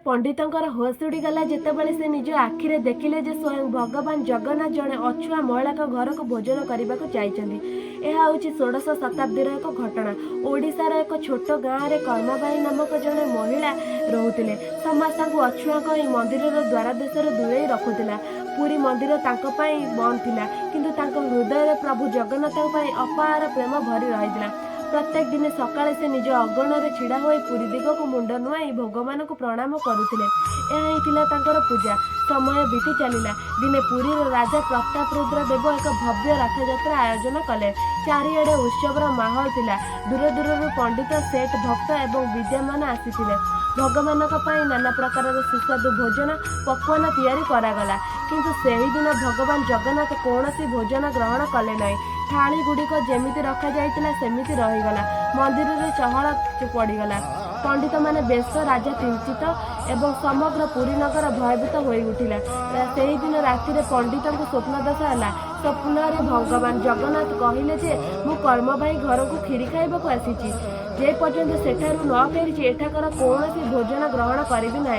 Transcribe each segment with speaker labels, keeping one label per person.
Speaker 1: पंडितर होश उड़ीगला जितेबाला से निज आखिरे देखिले जे स्वयं भगवान जगन्नाथ जड़े अछुआ महिला घर को भोजन करने को जाइछन्ति। यह हूँ 16श शताब्दीर एक घटना। ओडिशार एक छोट गाँव में कर्माबाई नामक जड़े महिला रोते। समाज अछुआ कही मंदिर द्वार देशर दूरे रखुला। पुरी मंदिर बंद थिला, किंतु हृदय प्रभु जगन्नाथ अपार प्रेम भरी रही। प्रत्येक दिन सकाळे से निज अगणरे छिड़ा हो पुरी दिग को मुंड नुआई भगवान को प्रणाम करुले। यह पूजा। समय बीती चलला। दिने पुरी राजा प्रतापरुद्र देव एक भव्य रथयात्रा आयोजन कले। चारिआडे उत्सवर माहौल थिला। दूर दूर पंडित सेठ भक्त एवं विद्यमान आसीथिले। भगवान नाना प्रकार सुस्वादु भोजन पकवान तैयारी करागला, किंतु सेही दिन भगवान जगन्नाथ कौन भोजन ग्रहण कले नहीं। थाली गुड़िक जमीती रखा जाइतिला सेमिति रहीगला। मंदिर में चहल पड़गला। पंडित माने बेश राजा चिंतित एवं समग्र पुरी नगर भयभीत हो उठिला। से दिन राति पंडित को स्वप्नदशा है। स्वप्न भगवान जगन्नाथ कहले जे मु कर्मबाई घर को खीरी खाइबाकू आसीची। जे पर्यंत सेठारु न फेरी एठाकर कौन भोजन ग्रहण करी ना।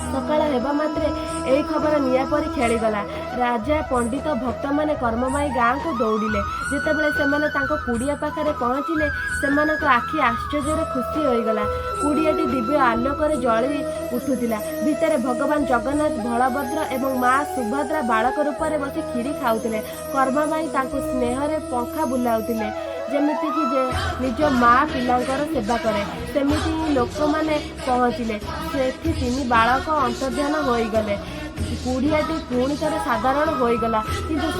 Speaker 1: सकाळ हेबा मात्रे एही खबर निया परी खेलीगला। राजा पंडित भक्त माने कर्मबाई गाँव को दौड़िले। जितेबाला सेमाने तांको कुड़िया पाखरे पहुँचिले, सेमानक आखि आश्चर्य खुशी होईगला। कुड़ियाटी दिव्य आलोकर जली उठुतिला। भितर भगवान जगन्नाथ बलभद्र एवं माँ सुभद्रा बालक रूप में बसी खीरी खाउतिले। कर्मबाई तांको स्नेहरे पंखा बुलाउतिले, जेमिति कि जे निज माँ पिलांकर सेवा करे। सेमिति लोक माने पहुँचिले। सेठी तीन बालक अंतर्ध्यान होईगले। कुड़ियाटी पुणी थे साधारण होईगला, किंतु